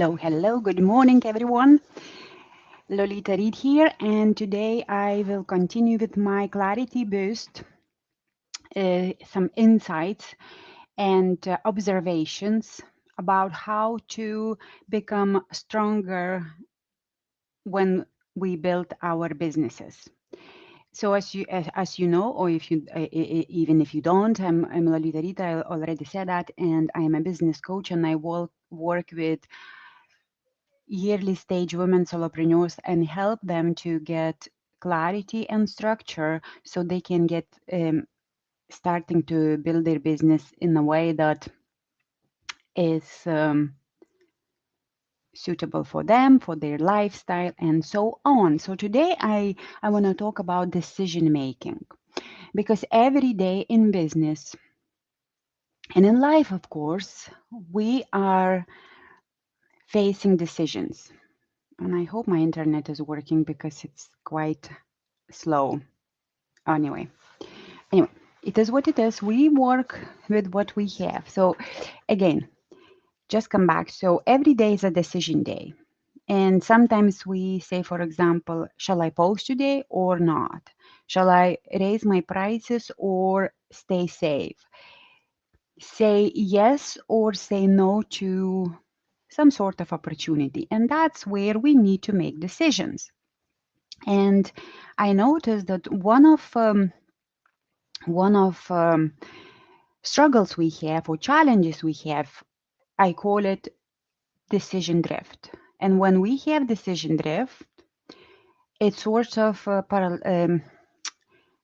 Hello, hello, good morning, everyone. Lolita Reid here, and today I will continue with my clarity boost, some insights and observations about how to become stronger when we build our businesses. So as you know, or if you even if you don't, I'm Lolita Reid. I already said that, and I am a business coach, and I will work with yearly stage women solopreneurs and help them to get clarity and structure so they can get starting to build their business in a way that is suitable for them, for their lifestyle, and so on. So today I want to talk about decision making, because every day in business and in life, of course, we are facing decisions. And I hope my internet is working because it's quite slow. Anyway, it is what it is. We work with what we have. So again, just come back. So every day is a decision day. And sometimes we say, for example, shall I post today or not? Shall I raise my prices or stay safe? Say yes or say no to some sort of opportunity. And that's where we need to make decisions. And I noticed that one of struggles we have or challenges we have, I call it decision drift. And when we have decision drift, it's sort of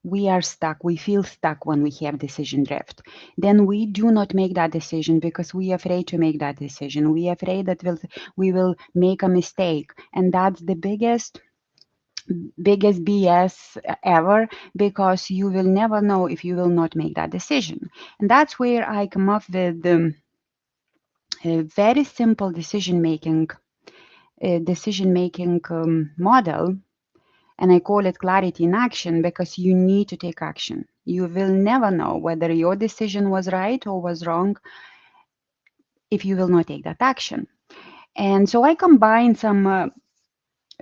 we are stuck. We feel stuck when we have decision drift. Then we do not make that decision because we are afraid to make that decision. We are afraid that we will make a mistake, and that's the biggest BS ever, because you will never know if you will not make that decision. And that's where I come up with a very simple decision making model, and I call it clarity in action, because you need to take action. You will never know whether your decision was right or was wrong if you will not take that action. And so I combine some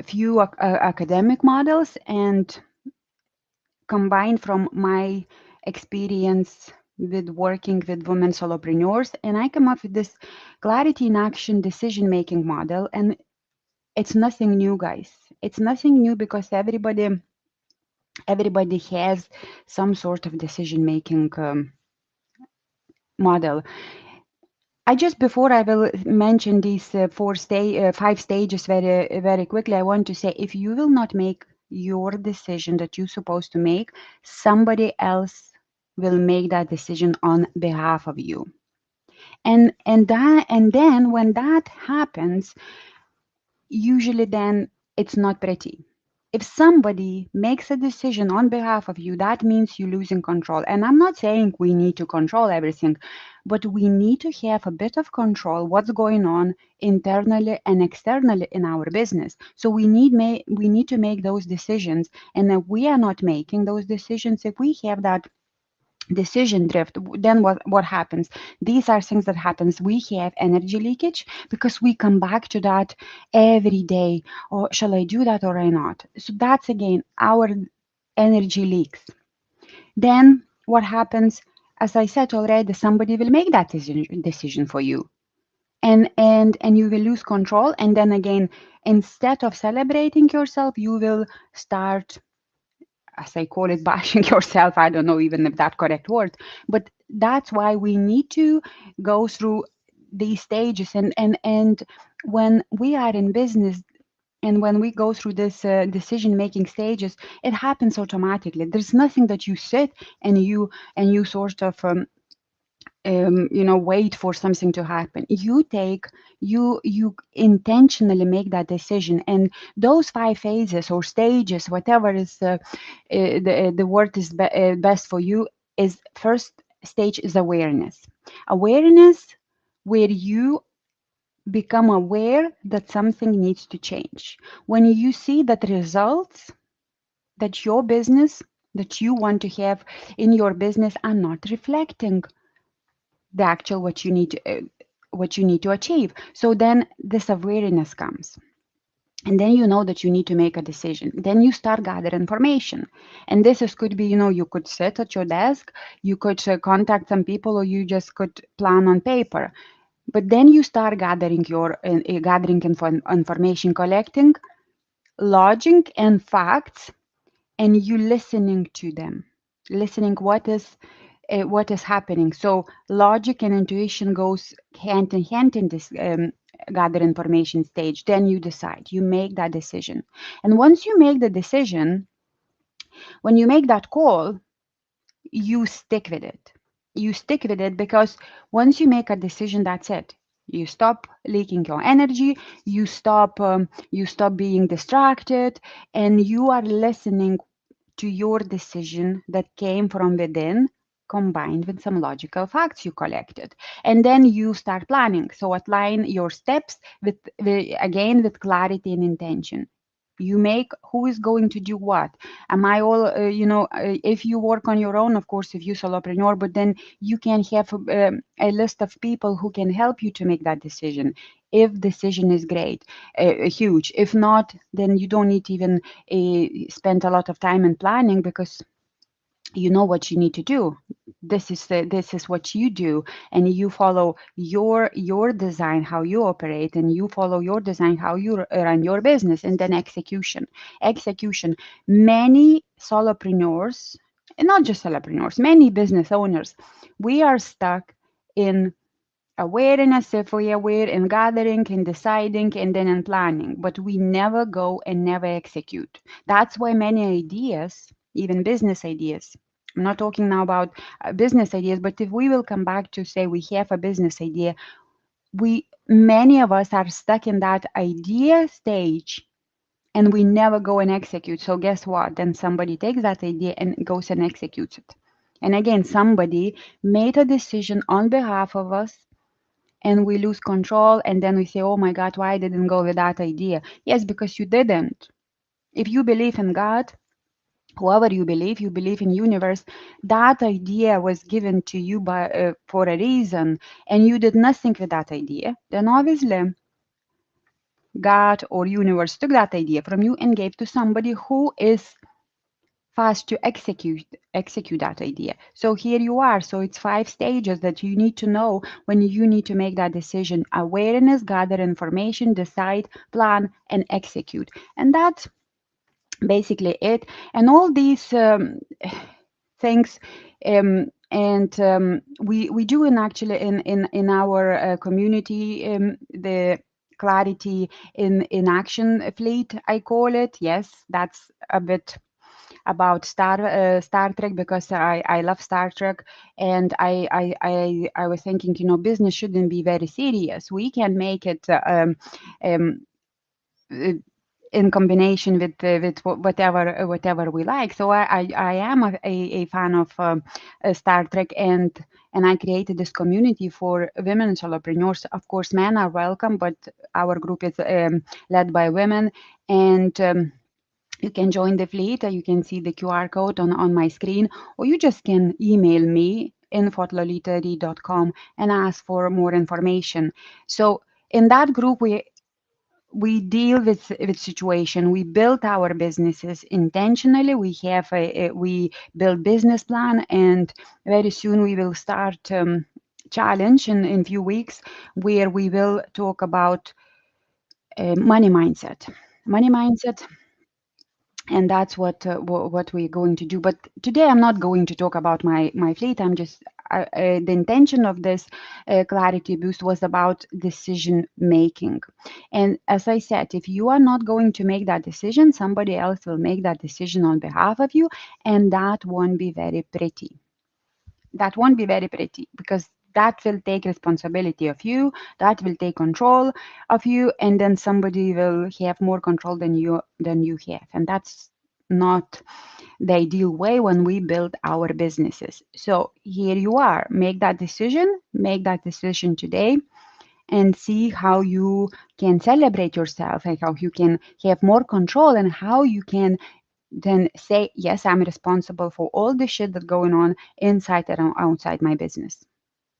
few academic models and combined from my experience with working with women solopreneurs, and I come up with this clarity in action decision making model. And it's nothing new, guys. It's nothing new, because everybody has some sort of decision making model. I just, before I will mention these five stages very quickly, I want to say, if you will not make your decision that you're supposed to make, somebody else will make that decision on behalf of you. And then when that happens, usually then it's not pretty. If somebody makes a decision on behalf of you, that means you're losing control. And I'm not saying we need to control everything, but we need to have a bit of control what's going on internally and externally in our business. So we need to make those decisions. And if we are not making those decisions, if we have that decision drift, then what happens? These are things that happens. We have energy leakage because we come back to that every day. Or shall I do that or I not? So that's again our energy leaks. Then what happens? As I said already, somebody will make that decision for you, and you will lose control. And then again, instead of celebrating yourself, you will start, as I call it, bashing yourself. I don't know even if that correct word, but that's why we need to go through these stages. And when we are in business and when we go through this decision making stages, it happens automatically. There's nothing that you sit and you sort of wait for something to happen. You intentionally make that decision. And those five phases or stages, whatever is the word is best for you, is first stage is awareness, where you become aware that something needs to change. When you see that results that your business, that you want to have in your business, are not reflecting the actual what you need to achieve. So then this awareness comes. And then you know that you need to make a decision. Then you start gather information. And this is, could be, you could sit at your desk, you could contact some people, or you just could plan on paper. But then you start gathering information, collecting logic and facts, and you listening to them, listening what is happening. So logic and intuition goes hand in hand in this gather information stage. Then you decide, you make that decision. And once you make the decision, when you make that call, you stick with it. You stick with it because once you make a decision, that's it. You stop leaking your energy. You stop being distracted, and you are listening to your decision that came from within, combined with some logical facts you collected. And then you start planning. So outline your steps again with clarity and intention. You make who is going to do what. Am I all, if you work on your own, of course, if you solopreneur, but then you can have a list of people who can help you to make that decision. If decision is great, huge. If not, then you don't need to even spend a lot of time in planning, because you know what you need to do. This is what you do, and you follow your design, how you operate, and you follow your design, how you run your business. And then execution. Many solopreneurs, and not just solopreneurs, many business owners, we are stuck in awareness, if we are aware, in gathering, in deciding, and then in planning, but we never go and never execute. That's why many ideas, even business ideas, I'm not talking now about business ideas, but if we will come back to say we have a business idea, we many of us are stuck in that idea stage, and we never go and execute. So guess what? Then somebody takes that idea and goes and executes it. And again, somebody made a decision on behalf of us, and we lose control, and then we say, oh my God, why I didn't go with that idea? Yes, because you didn't. If you believe in God, whoever you believe in universe, that idea was given to you for a reason, and you did nothing with that idea, then obviously God or universe took that idea from you and gave to somebody who is fast to execute that idea. So here you are. So it's 5 stages that you need to know when you need to make that decision: awareness, gather information, decide, plan, and execute. And that's basically it. And all these things, and we do in actually in our community, the clarity in action fleet, I call it. Yes, that's a bit about Star Trek, because I love Star Trek, and I was thinking, business shouldn't be very serious. We can make it um, uh, in combination with whatever we like. So I am a fan of Star Trek, and I created this community for women solopreneurs. Of course, men are welcome, but our group is led by women, and you can join the fleet. You can see the QR code on my screen, or you just can email me info@lolitareid.com and ask for more information. So in that group, we deal with situation. We build our businesses intentionally. We build business plan, and very soon we will start challenge in few weeks, where we will talk about money mindset. Money mindset, and that's what we're going to do. But today I'm not going to talk about my fleet. I'm just the intention of this clarity boost was about decision making. And as I said, if you are not going to make that decision, somebody else will make that decision on behalf of you, and that won't be very pretty. That won't be very pretty, because that will take responsibility of you, that will take control of you, and then somebody will have more control than you have, and that's not the ideal way when we build our businesses. So here you are, make that decision today, and see how you can celebrate yourself, and how you can have more control, and how you can then say, yes, I'm responsible for all the shit that's going on inside and outside my business.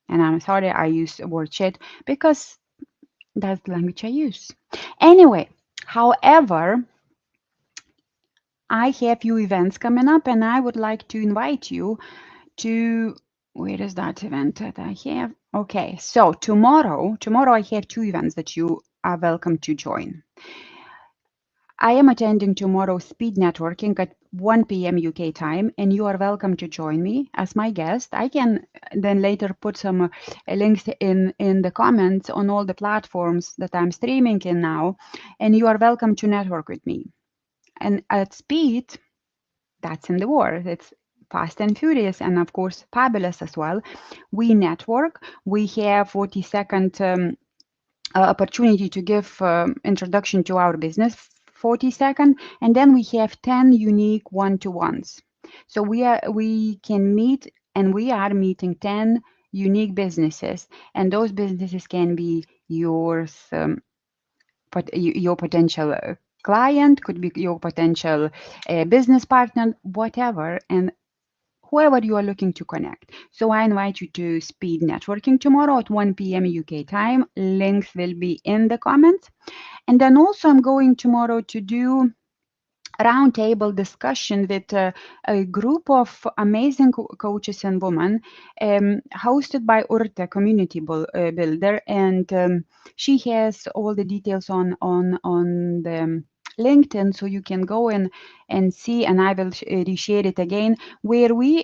And I'm sorry I use the word shit because that's the language I use. Anyway, however, I have few events coming up and I would like to invite you to, where is that event that I have? Okay, so tomorrow I have two events that you are welcome to join. I am attending tomorrow speed networking at 1 p.m. UK time, and you are welcome to join me as my guest. I can then later put some links in the comments on all the platforms that I'm streaming in now, and you are welcome to network with me. And at speed, that's in the word. It's fast and furious, and of course fabulous as well. We network. We have 40-second opportunity to give introduction to our business, 40-second, and then we have 10 unique one-to-ones. So we can meet, and we are meeting 10 unique businesses, and those businesses can be yours, but your potential client, could be your potential business partner, whatever, and whoever you are looking to connect. So I invite you to speed networking tomorrow at 1 p.m. UK time. Links will be in the comments. And then also I'm going tomorrow to do roundtable discussion with a group of amazing coaches and women, hosted by Urte, community builder, and she has all the details on the LinkedIn, so you can go in and see, and I will reshare it again, where we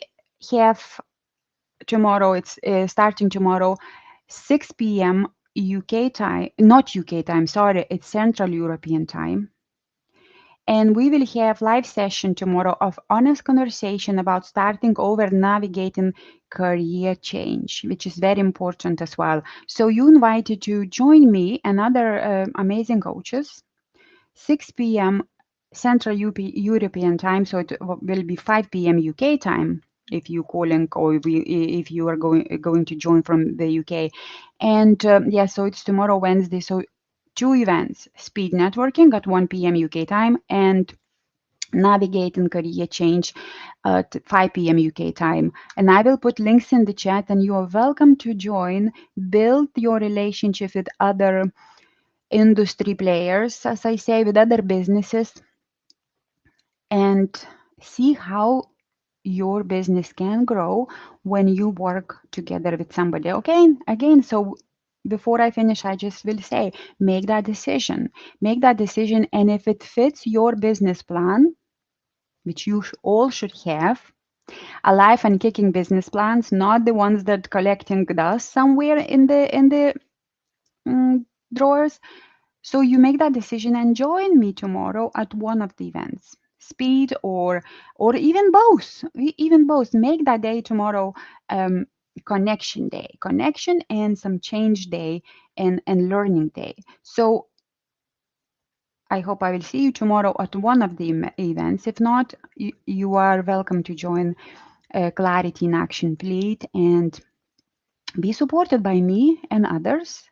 have tomorrow. It's starting tomorrow, 6 p.m. UK time, not UK time. Sorry, it's Central European time, and we will have live session tomorrow of honest conversation about starting over, navigating career change, which is very important as well. So you invited to join me and other amazing coaches, 6 p.m. Central European time, so it will be 5 p.m. UK time if you calling, or if you are going to join from the UK. And yeah, so it's tomorrow, Wednesday. So two events: speed networking at 1 p.m. UK time, and navigating career change at 5 p.m. UK time. And I will put links in the chat, and you are welcome to join, build your relationship with other industry players, as I say, with other businesses, and see how your business can grow when you work together with somebody. Okay, again, so before I finish, I just will say, make that decision. Make that decision, and if it fits your business plan, which you all should have, alive and kicking business plans, not the ones that collecting dust somewhere in the mm, drawers. So you make that decision and join me tomorrow at one of the events, speed or even both. Even both. Make that day tomorrow connection day, connection and some change day, and learning day. So I hope I will see you tomorrow at one of the events. If not, you are welcome to join Clarity in Action Fleet and be supported by me and others.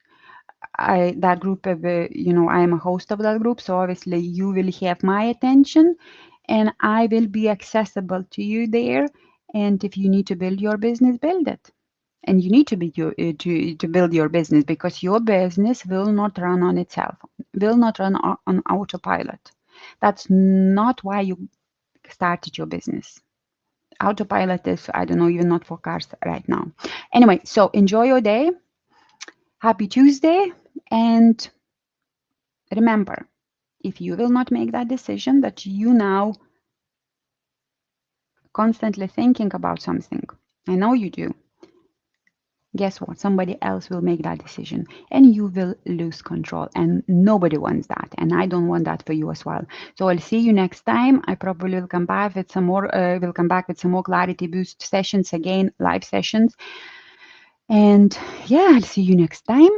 That group, I am a host of that group, so obviously you will have my attention, and I will be accessible to you there. And if you need to build your business, build it. And you need to be to build your business, because your business will not run on itself, will not run on autopilot. That's not why you started your business. Autopilot is, I don't know, even not for cars right now. Anyway, so enjoy your day. Happy Tuesday. And remember, if you will not make that decision that you now constantly thinking about something, I know you do, guess what? Somebody else will make that decision, and you will lose control. And nobody wants that. And I don't want that for you as well. So I'll see you next time. I probably will come back with some more, clarity boost sessions again, live sessions. And yeah, I'll see you next time.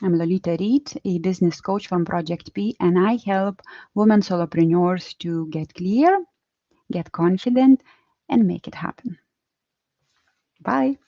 I'm Lolita Reid, a business coach from Project P, and I help women solopreneurs to get clear, get confident, and make it happen. Bye.